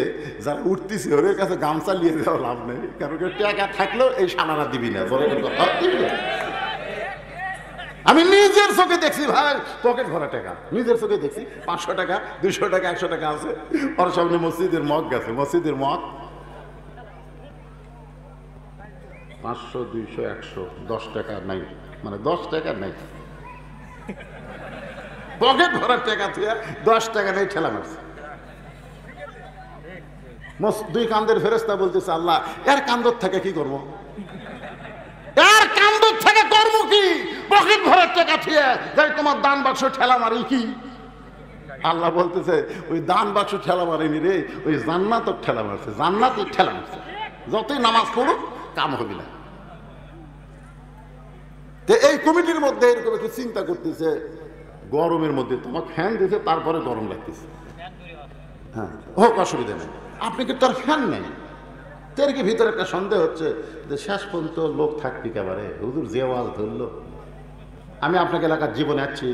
যারা উঠতেছে ওদের কাছে গামছা নিয়ে যাওয়া লাভ নেই, কারণ টাকা থাকলেও এই সানারা দিবি না। আমি নিজের চোখে দেখছি ভাই, পকেট ভরা টাকা নিজের চোখে দেখছি। 500 টাকা, 200 টাকা, 100 টাকা আছে। ওর সামনে মসজিদের মগ গেছে, মসজিদের মগ 500, 200, 100, 10 টাকা নাই, মানে 10 টাকা নাই, পকেট ভরার টাকা থেকে 10 টাকা নেই, ঠেলা মারছে। 2 কান্দের ফেরেশতা বলতেছে, আল্লাহ এর কান্দর থেকে কি করবো? এর কান্দর থেকে করবো কি? পকেট ভরার টাকা থেকে যাই তোমার দান বাক্স ঠেলা মারি কি? আল্লাহ বলতেছে, ওই দান বাক্স ঠেলা মারেনি রে, ওই জান্নাতক ঠেলা মারছে, জান্নাতের ঠেলা মারছে। যতই নামাজ পড়ুক কাম হবে না। এই কমিটির মধ্যে এরকম একটু চিন্তা করতেছে, গরমের মধ্যে তোমার ফ্যান দিয়েছে, তারপরে গরম লাগতেছে। হ্যাঁ, হোক, অসুবিধা নেই। আপনি কি তার ফ্যান নেই? তেরকে ভিতরে একটা সন্দেহ হচ্ছে যে শেষ পর্যন্ত লোক থাকবি একেবারে, হুজুর যে ওয়াজ ধরলো। আমি আপনাকে এলাকার জীবনে আছি,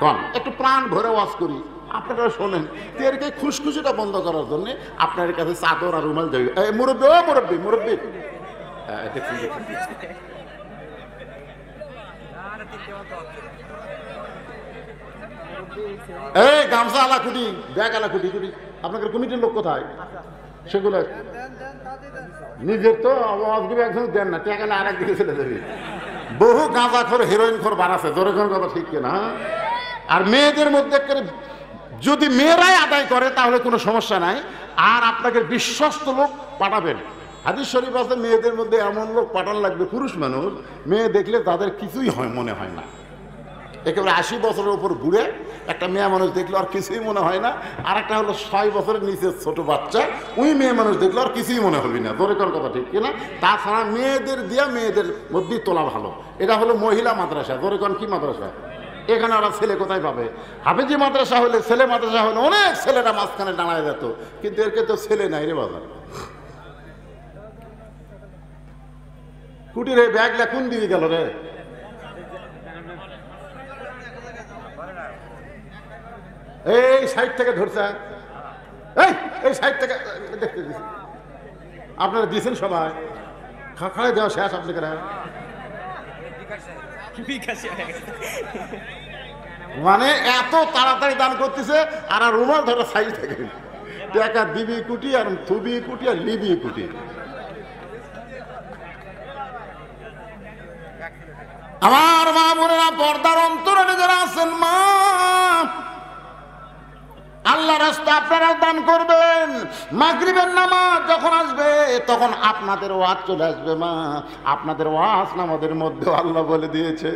কম একটু প্রাণ ভরে ওয়াজ করি, আপনারা শোনেন। তেরকে খুশখুশিটা বন্ধ করার জন্য আপনার কাছে চাদর আর রুমাল যাবে। মুরব্বী, ও মুরব্বী, মুরব্বী, দেখুন এই গামছা আলা কুটি, ব্যাগ আলা কুটি কুটি। আপনাদের কমিটির লোক কোথায়? সেগুলো নিজের তো আওয়াজ দিবে, একজন দেন না, টাকা আর একদিকে চলে যাবে। বহু গাঁজা খোর, হেরোইন খোর বাড়াছে, জোরেখন কথা ঠিক কিনা? আর মেয়েদের মধ্যে যদি মেয়েরাই আদায় করে তাহলে কোনো সমস্যা নাই। আর আপনাকে বিশ্বস্ত লোক পাঠাবেন। হাদিস শরীফ আছে, মেয়েদের মধ্যে এমন লোক পাঠান লাগবে, পুরুষ মানুষ, মেয়ে দেখলে তাদের কিছুই মনে হয় না। একেবারে 80 বছরের উপর বুড়ে একটা মেয়ে মানুষ দেখলো আর কিছুই মনে হয় না। আর একটা হলো 6 বছরের নিচে ছোট বাচ্চা, ওই মেয়ে মানুষ দেখলো আর কিছুই মনে হবে না। দরকার কথা ঠিক কিনা? তাছাড়া মেয়েদের দিয়া মেয়েদের মধ্যেই তোলা ভালো। এটা হলো মহিলা মাদ্রাসা। দরকার কি মাদ্রাসা? এখানে ওরা ছেলে কোথায় পাবে? হাফেজি মাদ্রাসা হলে, ছেলে মাদ্রাসা হলে অনেক ছেলেরা মাঝখানে দাঁড়ায় যেত, কিন্তু এরকে তো ছেলে নাই রে বাজার। কুটির এই ব্যাগলা কোন দিকে গেল রে? এই সাইড থেকে ধরছে, এই সাইড থেকে দেখতে দিচ্ছি। আপনারা দিয়েছেন সবাই, খাড়াই দেওয়া শেষ আপনাকে। মানে এত তাড়াতাড়ি দান করতেছে, আর রুমাল ধরা সাইজ থেকে টাকা দিবি কুটি, আর থুবি কুটি, আর লিবি কুটি। আমার মা বোনেরা, পর্দার অন্তরালে যারা আছেন, মা আল্লাহ রাস্তা আপনারা দান করবেন। মাগরিবের নামাজ যখন আসবে তখন আপনাদের ওয়াজ চলে আসবে। মা, আপনাদের ওয়াজ নামাজের মধ্যে আল্লাহ বলে দিয়েছে।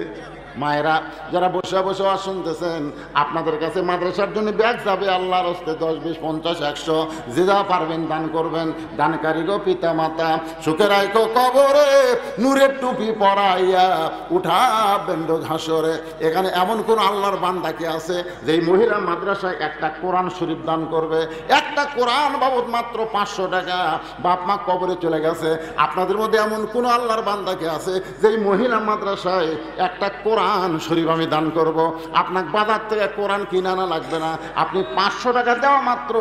মায়েরা যারা বসে বসে ওয়াজ শুনতেছেন, আপনাদের কাছে মাদ্রাসার জন্য ব্যাগ যাবে আল্লাহর হস্তে 10, 20, 50, 100 যে যা পারবেন দান করবেন। দানকারী গো পিতা মাতা, সুখে রাখো কবরে, নূরের টুপি পরাইয়া উঠাবেন হাসরে। এখানে এমন কোন আল্লাহর বান্দা কি আছে যে এই মহিলা মাদ্রাসায় একটা কোরআন শরীফ দান করবে? একটা কোরআন বাবদ মাত্র 500 টাকা, বাপ মা কবরে চলে গেছে। আপনাদের মধ্যে এমন কোন আল্লাহর বান্দা কি আছে যে এই মহিলা মাদ্রাসায় একটা কোরআন শরীফ আমি দান করব? আপনাকে বাজার থেকে কোরআন কিনে আনা লাগবে না, আপনি 500 টাকা দেওয়া মাত্র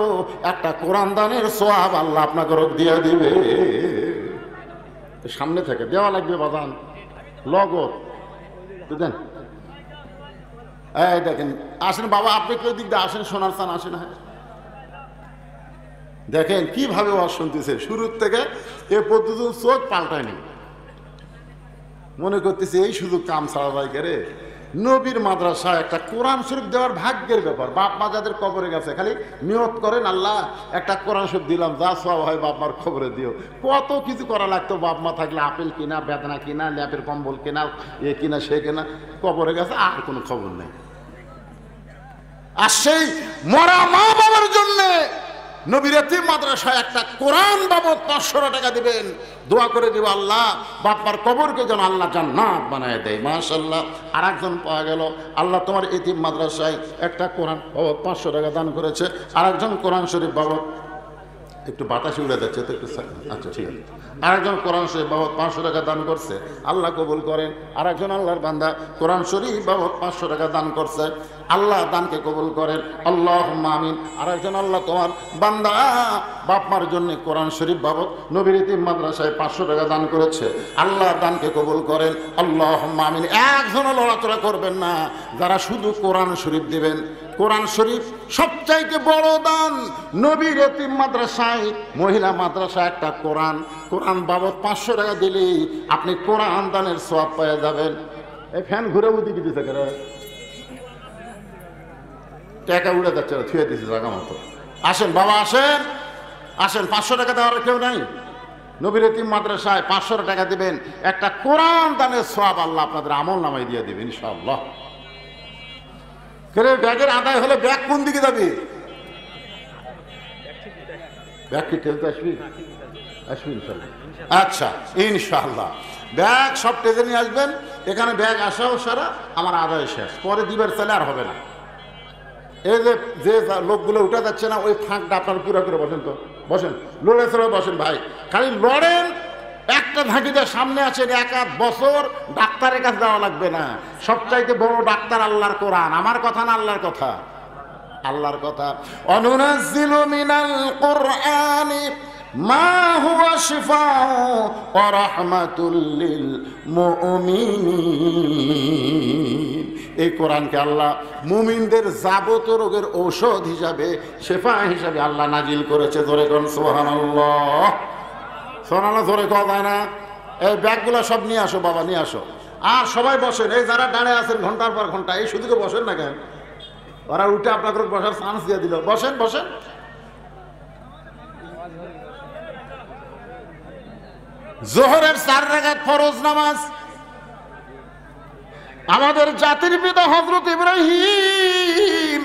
একটা কোরআন দানের সওয়াব আল্লাহ আপনাকে দিয়ে দিবে। সামনে থেকে দেওয়া লাগবে বাজান, লগদ বুঝলেন? এই দেখেন, আসেন বাবা, আপনি কেউ দিক দিয়ে আসেন, সোনার চান আসেন। হ্যাঁ, দেখেন কিভাবে ওয়াজ শুনতেছে, শুরুর থেকে এ পর্যন্ত চোখ পাল্টায়নি। মনে করতেছে এই শুধু কাম ছাড়া ভাই রে। নবীর মাদ্রাসায় একটা কোরআন শরীফ দেওয়ার ভাগ্যের ব্যাপার। বাপ মা যাদের কবরে গেছে খালি নিয়ত করেন, আল্লাহ একটা কোরআন শরীফ দিলাম, যা সব হয় বাপ মার খবরে দিও। কত কিছু করা লাগতো, বাপ মা থাকলে আপেল কিনা, বেদনা কিনা, ল্যাপের কম্বল কেনা, এ কিনা সে কেনা। কবরে গেছে আর কোনো খবর নেই। আর সেই মরা মা বাবার জন্যে নবীর এতিম মাদ্রাসায় একটা কোরআন বাবদ 500 টাকা দিবেন। দোয়া করে দিব আল্লাহ বাপ্পার কবরকে যেন আল্লাহ জান্নাত বানায় দেয়। মাশাআল্লাহ। আর একজন পাওয়া গেল, আল্লাহ তোমার এতিম মাদ্রাসায় একটা কোরআন বাবদ 500 টাকা দান করেছে। আর একজন কোরআন শরীফ বাবদ, একটু বাতাসে উড়ে যাচ্ছে তো, একটু আচ্ছা ঠিক আছে। আরেকজন কোরআন শরীফ বাবদ 500 টাকা দান করছে, আল্লাহ কবুল করেন। আর একজন আল্লাহর বান্দা কোরআন শরীফ বাবদ 500 টাকা দান করছে, আল্লাহ দানকে কবুল করেন, আল্লাহুম্মা আমিন। আর একজন আল্লাহ তোমার বান্দা বাপ মার জন্য কোরআন শরীফ বাবদ নবীর এতিম মাদ্রাসায় 500 টাকা দান করেছে, আল্লাহ দানকে কবুল করেন, আল্লাহুম্মা আমিন। একজনও লড়াচড়া করবেন না, যারা শুধু কোরআন শরীফ দিবেন। কোরআন শরীফ সবচাইতে বড় দান। নবীর এতিম মাদ্রাসায় মহিলা মাদ্রাসায় একটা কোরআন বাবদ 500 টাকা দিলেই আপনি কোরআন দানের সওয়াব পেয়ে যাবেন। এই ফ্যান ঘুরে উদিকে দিতে গেলে টাকা উড়ে যাচ্ছে, ছুঁয়ে দিচ্ছে জায়গা মতো। আসেন বাবা, আসেন আসেন, 500 টাকা দেওয়ার কেউ নাই। নবীর এতিম মাদ্রাসায় 500 টাকা দিবেন, একটা কোরআন দানের সওয়াব আল্লাহ আপনাদের আমল নামায় দিয়ে দেবেন ইনশাআল্লাহ। ব্যাগের আদায় হলে ব্যাগ কোন দিকে যাবি? ব্যাগ কি টেলতে আসবি? আসবি ইনশাল্লাহ। আচ্ছা ইনশাআল্লাহ ব্যাগ সব টেজে নিয়ে আসবেন। এখানে ব্যাগ আসাও সারা আমার আদায় শেষ, পরে দিবার চাইলে আর হবে না। এই যে লোকগুলো উঠে যাচ্ছে না, ওই ফাঁকটা আপনার পুরো করে বসেন, তো বসেন, লড়ে চড়ে বসেন ভাই, খালি লড়েন। একটা ঝাঁকিতে সামনে আছেন, 1 বছর ডাক্তারের কাছে যাওয়া লাগবে না। সবচাইতে বড় ডাক্তার আল্লাহর কোরআন। আমার কথা না, আল্লাহর কথা, আল্লাহর কথা। অনুনাজ্জিলু মিনাল কুরআনি মা হুয়া শিফাউ ওয়া রাহমাতুল লিল মুমিনিন। এই কোরআনকে আল্লাহ মুমিনদের যাবতীয় রোগের ঔষধ হিসাবে, শেফা হিসাবে আল্লাহ নাজিল করেছে। ধরে কোন সুবহানাল্লাহ, সোনালা ধরে খাওয়া যায় না। এই ব্যাগগুলো সব নিয়ে আসো বাবা, নিয়ে আসো। আর সবাই বসেন, এই যারা দাঁড়িয়ে আছেন ঘন্টার পর ঘন্টা, এই শুধু বসেন না কেন? ওরা উঠে আপনাকে বসার চান্স দিয়ে দিল। বসেন বসেন। জোহরের 4 রাকাত ফরজ নামাজ আমাদের জাতির পিতা হযরত ইব্রাহিম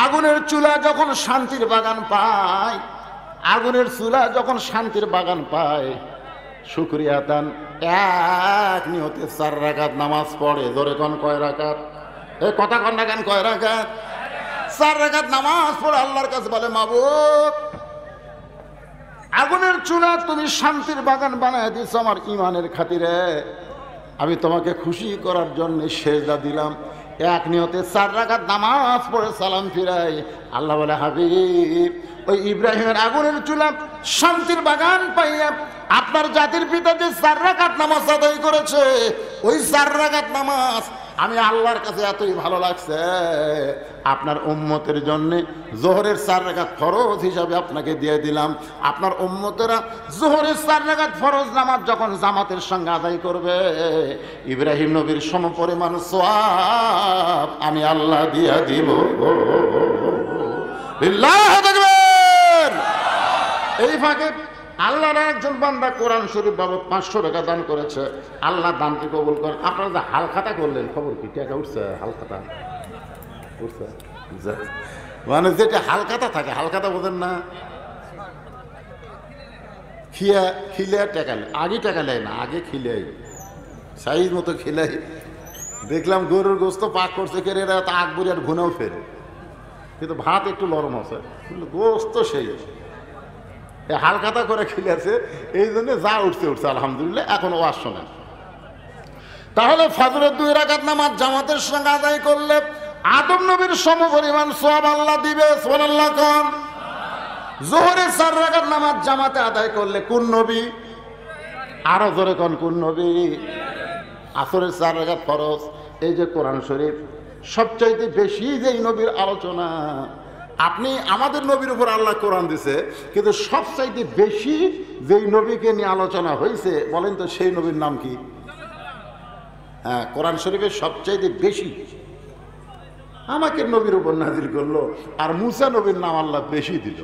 আগুনের চুলা যখন শান্তির বাগান পায়, আগুনের চুলা যখন শান্তির বাগান পায়, শুকরিয়া দান এক নিয়তে 4 রাকাত নামাজ পড়ে। ধরে কোন কয় রাকাত? এই কথা কন না কেন, কয় রাকাত? 4 রাকাত নামাজ পড়ে আল্লাহর কাছে বলে, মাবুদ আগুনের চুলা তুমি শান্তির বাগান বানায় দিয়েছো আমার ইমানের খাতিরে, আমি তোমাকে খুশি করার জন্য সেজদা দিলাম। এক নিয়তে 4 রাকাত নামাজ পড়ে সালাম ফিরাই। আল্লাহ বলে, হাবিব ওই ইব্রাহিমের আগুনের চুলা শান্তির বাগান পাইয়া আপনার জাতির পিতা যে 4 রাকাত নামাজ আদায় করেছে, ওই 4 রাকাত নামাজ আমি আল্লাহর কাছে এতই ভালো লাগছে, আপনার উম্মতের জন্য জোহরের 4 রাকাত ফরজ হিসাবে আপনাকে দিয়ে দিলাম। আপনার উম্মতেরা জোহরের 4 রাকাত ফরজ নামাজ যখন জামাতের সঙ্গে আদায় করবে, ইব্রাহিম নবীর সমপরিমাণ সওয়াব আমি আল্লাহ দিয়া দিব। আল্লাহু আকবার। এই ফাঁকে আল্লাহর একজন বান্দা কোরআন শরীফ বাবদ 500 টাকা দান করেছে, আল্লাহ দানকে কবুল করেন। আপনারা যে হালখাতা করলেন, খবর কি টাকা উঠছে? হালখাতা উঠছে, মানে যেটা হালখাতা থাকে, হালখাতা বোঝেন না? খিলে টাকা নেয়, আগে টাকা নেয় না, আগে খিলাই সাইজ মতো খিলাই। দেখলাম গরুর গোস্ত পাক করছে, কেড়ে এরা তা আকবরি আর ঘুনেও ফেরে, কিন্তু ভাত একটু নরম আছে, গোস্ত সেই হালখাতা করে খিলেছে। এই জন্য যা উঠছে উঠছে, আলহামদুলিল্লাহ। এখন ওয়াজ শোনেন। তাহলে ফজরের 2 রাকাত নামাজ জামাতের সঙ্গে আদায় করলে আদম নবীর সমপরিমাণ সওয়াব আল্লাহ দিবে। সুবহানাল্লাহ কোন। যোহরের 4 রাকাত নামাজ জামাতে আদায় করলে কোন নবী? আরো জোরে কোন, কোন নবী? আসরের 4 রাকাত ফরজ। এই যে কোরআন শরীফ সবচাইতে বেশি যেই নবীর আলোচনা, আপনি আমাদের নবীর উপর আল্লাহ কোরআন দিছে, কিন্তু সবচাইতে বেশি যেই নবীকে নিয়ে আলোচনা হয়েছে, বলেন তো সেই নবীর নাম কি? হ্যাঁ, কোরআন শরীফের সবচাইতে বেশি আমাকে নবীর উপর নাজিল করলো, আর মুসা নবীর নাম আল্লাহ বেশি দিল।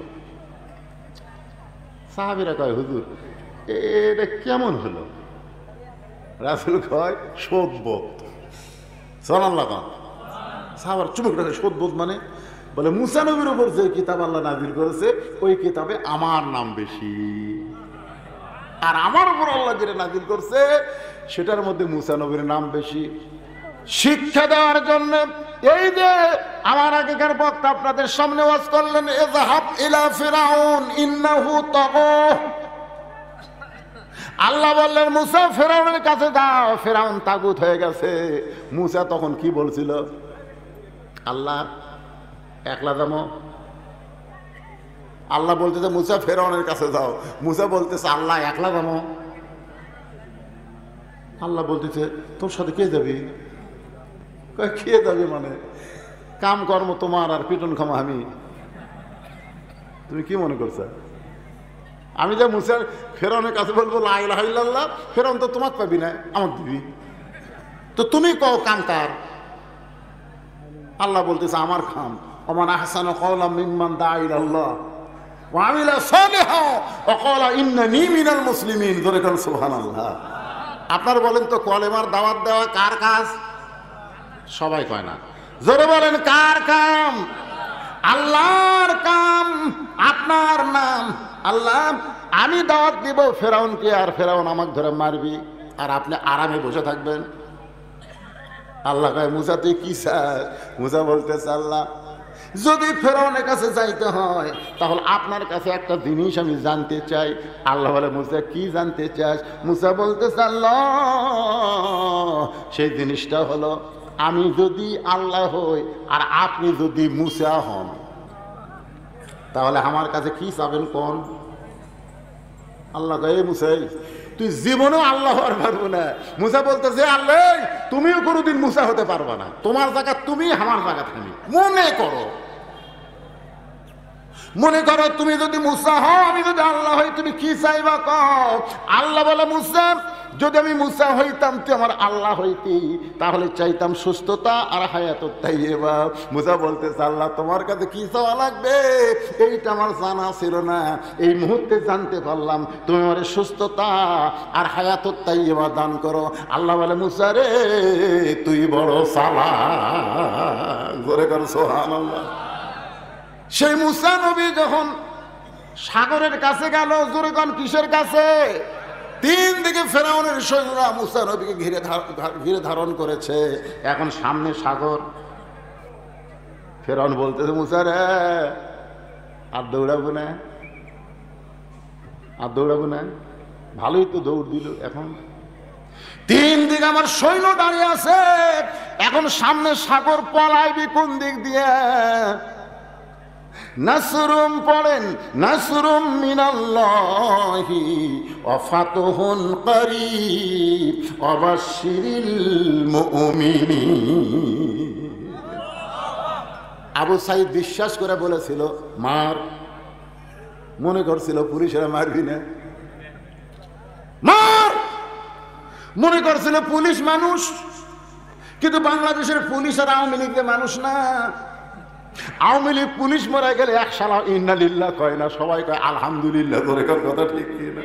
সাহাবীরা কয়, হুজুর এটা কেমন হলো? রাসূল কয়, শোধবোধ। সুবহানাল্লাহ। সাহাবার চুপ করে, শোধবোধ মানে? বলে মুসা নবীর উপর যে কিতাব আল্লাহ নাজিল করেছে, ওই কিতাবে আমার নাম বেশি, আর আমার উপর আল্লাহ যেটা নাজিল করছে সেটার মধ্যে মুসা নবীর নাম বেশি। শিক্ষা দেওয়ার জন্য এই যে আমার আগেকার বক্তা আপনাদের সামনে ওয়াজ করলেন, ইযহাব ইলা ফিরাউন ইন্নাহু তাগা। আল্লাহ বললেন মুসা ফিরাউনের কাছে যাও, ফিরাউন তাগুত হয়ে গেছে। মুসা তখন কি বলছিল? আল্লাহ একলা যাবো। আল্লাহ বলতেছে মুসা ফিরাউনের কাছে যাও, মুসা বলতেছে আল্লাহ একলা যাবো। আল্লাহ বলতেছে তোর সাথে কে যাবি? কে যাবি মানে? কাম কর্ম তোমার আর পিটন খামা আমি। তুমি কি মনে করছো আমি যে মুসা ফেরাউনের কাছে বলবো লা ইলাহা ইল্লাল্লাহ, ফেরাউন তো তোমাকে পাবি না, আমার দিবি? তো তুমি কও কাম কার? আল্লাহ বলতেছে আমার খাম। ওমান আহসানু কওলাম মিম্মান দাআ ইলাল্লাহ ওয়া আমিলা সালিহান ওয়া ক্বালা ইন্নানী মিনাল মুসলিমিন। জোরে বলেন সুবহানাল্লাহ। আপনারা বলেন তো কলেমার দাওয়াত দেওয়া কার কাজ? সবাই কয় না। জোরে বলেন কার কাম? আল্লাহর কাম। আপনার নাম আল্লাহ, আমি দাওয়াত দিব ফেরাউনকে, আর ফেরাউন আমাকে ধরে মারবি, আর আপনি আরামে বসে থাকবেন। আল্লাহ কয় মুসা তুই কি চাস? মুসা বলতেছে আল্লাহ যদি ফেরাউনের কাছে যাইতে হয় তাহলে আপনার কাছে একটা জিনিস আমি জানতে চাই। আল্লাহ বলে মুসা কি জানতে চাস? মুসা বলতেছে আল্লাহ সেই জিনিসটা হলো আমি যদি আল্লাহ হই আর আপনি যদি মুসা হন, তাহলে আমার কাছে কি চাবেন কোন? আল্লাহ কয় মুসাই তুই জীবনেও আল্লাহ হওয়ার পারবো না। মুসা বলতেছে আল্লাহ তুমিও কোনোদিন মুসা হতে পারবা না, তোমার জায়গা তুমি, আমার জায়গা তুমি। মনে করো তুমি যদি মুসা হও, আমি যদি আল্লাহ হই, তুমি কি চাইবা কও? আল্লাহ বলে মুসা যদি আমি মুসা হইতাম তুই আমার আল্লাহ হইতি, তাহলে চাইতাম সুস্থতা আর হায়াতুত তাইয়্যিবা। মুসা বলতেছে আল্লাহ তোমার কাছে কি চাওয়া লাগবে এইটা আমার জানা ছিল না, এই মুহূর্তে জানতে পারলাম। তুমি আমার সুস্থতা আর হায়াতুত তাইয়্যিবা দান করো। আল্লাহ বলে মুসা রে তুই বড় চালাক। জোরে কর সুবহানাল্লাহ। সেই মুসা নবী যখন সাগরের কাছে গেল, জোরে কোন কিসের কাছে? 3 দিকে ফেরাউনের সৈন্যরা মুসা নবীকে ঘিরে ধারণ করেছে। এখন সামনে সাগর। ফেরাউন বলতেছে মুসা রে আর দৌড়াবো না, আর দৌড়াবো না। ভালোই তো দৌড় দিল। এখন 3 দিকে আমার সৈন্য দাঁড়িয়ে আছে, এখন সামনে সাগর, পলাইবি কোন দিক দিয়ে? নাসরুম পড়েন, নাসরুম মিনাল্লাহি ওয়া ফাতহুন করিব ওয়া বাশশিরিল মুমিনিন। আবু সাঈদ বিশ্বাস করে বলেছিল মার, মনে করছিল পুলিশেরা মারবি না, মার মনে করছিল পুলিশ মানুষ, কিন্তু বাংলাদেশের পুলিশ আর আওয়ামী লীগের মানুষ না। আওয়ামী লীগ পুলিশ মারা গেলে এক সালা ইন্না লিল্লাহ কয় না, সবাই কয় আলহামদুলিল্লাহ। তোর কথা ঠিক কি না?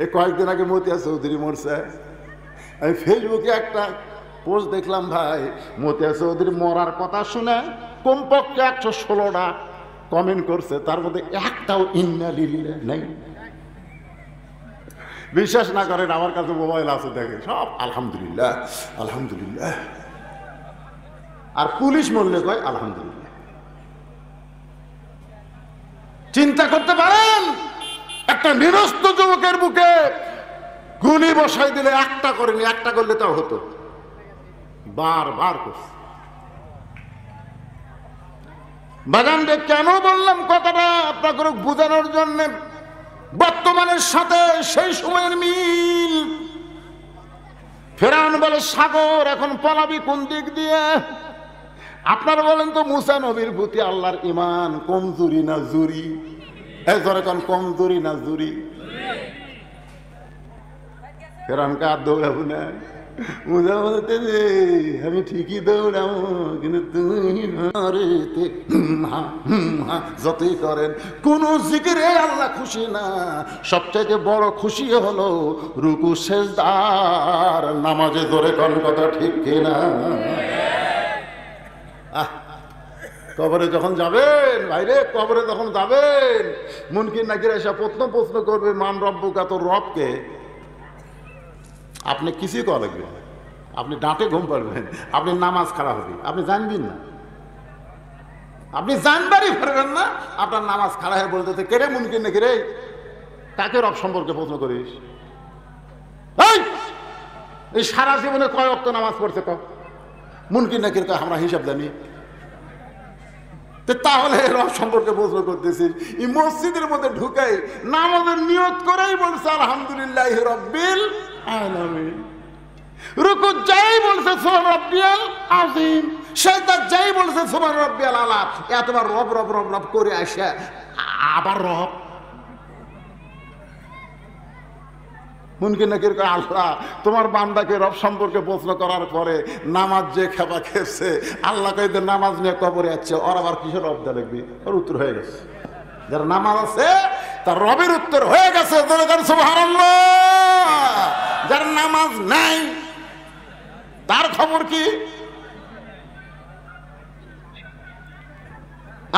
এই কয়েকদিন আগে মতিয়া চৌধুরী মরছে, আমি ফেসবুকে একটা পোস্ট দেখলাম ভাই, মতিয়া চৌধুরী মরার কথা শুনে কমপক্ষে 116টা কমেন্ট করছে, তার মধ্যে একটাও ইন্না লিল্লাহ নেই। বিশ্বাস না করেন, আমার কাছে মোবাইল আছে, দেখে সব আলহামদুলিল্লাহ আলহামদুলিল্লাহ। আর পুলিশ মরলে কয় আলহামদুলিল্লাহ। চিন্তা করতে পারেন, একটা নিরস্ত যুবকের বুকে গুলি বসাই দিলে একটা করেনি, একটা করলে তাও হতো, বারবার করছে। বাগানকে কেন বললাম কথাটা আপনাকে বোঝানোর জন্য, বর্তমানের সাথে সেই সময়ের মিল। ফেরাউন বলে সাগর, এখন পলাবি কোন দিক দিয়ে? আপনারা বলেন তো, মুসা নবীর প্রতি আল্লাহর ঈমান কমজোরি না জুরি? এই ধরে কোন কমজোরি না জুরি? ফেরাউনকে আর দৌড়াবো না। মুসা বলতে যে আমি ঠিকই দৌড়াবো, কিন্তু তুমি যতই করেন কোন জিকিরে আল্লাহ খুশি না। সবচাইতে বড় খুশি হলো রুকু সেজদার নামাজে। ধরে কোন কথা ঠিক কিনা? কবরে যখন যাবেন ভাইরে, কবরে যখন যাবেন, মুনকির নাকির এসে প্রশ্ন করবে, মান রব্বুকা, তোর রবকে। আপনি কিছুই করা লাগবে, আপনি ডাঁটে ঘুম পাড়বেন, আপনি নামাজ খারাপ হবে, আপনি জানবেন না, আপনি জানবারই পারবেন না। আপনার নামাজ খারাপ হয়ে বলতে, কে রে মুনকির নাকি রে, কাকে রব সম্পর্কে প্রশ্ন করিস? এই সারা জীবনে কয় ওয়াক্ত নামাজ পড়ছে ক? মুনকির নাকির কয় আমরা হিসাব জানি। তাহলে রব সম্পর্কে প্রশ্ন করতেছিস? এই মসজিদের মধ্যে ঢুকাই নামাজের নিয়ত করেই বলছে আলহামদুলিল্লাহ রাব্বিল আলামিন। রুকু যাই বলছে সুবহান রাব্বিয়াল আযীম, সিজদা যাই বলছে সুবহান রাব্বিয়াল আলা। এতবার রব রব রব রব করে আসে আবার রব। মুনকির নাকির কয় আল্লাহ তোমার বান্দাকে রব সম্পর্কে প্রশ্ন করার পরে নামাজ যে খেপা খেপছে, আল্লাহ কইতে নামাজ নিয়ে কবরে যাচ্ছে, ওর আবার কিসের রব দেয়া লাগবে? ওর উত্তর হয়ে গেছে। যার নামাজ আছে তার রবের উত্তর হয়ে গেছে, সুবহানাল্লাহ। যার নামাজ নাই তার খবর কি?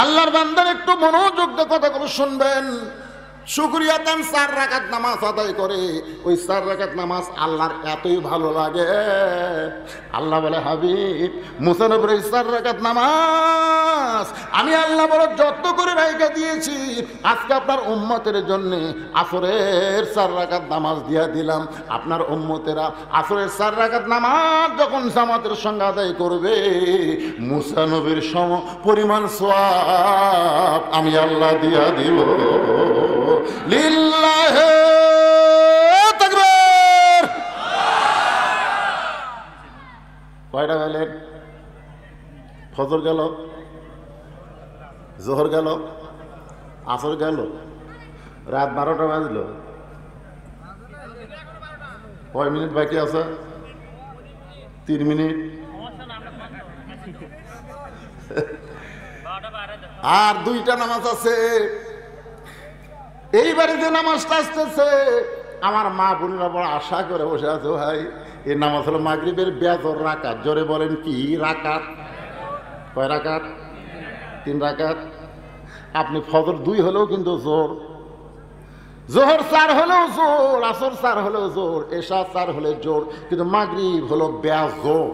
আল্লাহর বান্দার একটু মনোযোগ দিয়ে কথাগুলো শুনবেন। শুকরিয়া দেন, 4 রাকাত নামাজ আদায় করে। ওই 4 রাকাত নামাজ আল্লাহর এতই ভালো লাগে, আল্লাহ বলে হাবিব মুসা নবীর 4 রাকাত নামাজ আমি আল্লাহ বলে যত্ন করে রাইখা দিয়েছি। আজকে আপনার উম্মতের জন্য আসরের 4 রাকাত নামাজ দিয়া দিলাম। আপনার উম্মতেরা আসরের 4 রাকাত নামাজ যখন জামাতের সঙ্গে আদায় করবে, মুসা নবীর সম পরিমাণ সওয়াব আমি আল্লাহ দিয়া দিব। লিল্লাহি তাকবীর। কয়টা গেলেন? ফজর গেল, জোহর গেল, আসর গেল, রাত 12টা বাজলো। কয় মিনিট বাকি আছে? 3 মিনিট। আর 2টা নামাজ আছে। এইবারে যে নামাজটা আসতেছে, আমার মা বোনেরা বড় আশা করে বসে আছে, ভাই এই নামাজ হলো মাগরিবের বেজর রাকাত। জোরে বলেন কি রাকাত? কয় রাকাত? 3 রাকাত। আপনি ফজর 2 হলেও কিন্তু জোর, জোহর 4 হলেও জোর, আসর 4 হলেও জোর, এশা 4 হলে জোর, কিন্তু মাগরিব হলো বেজোর।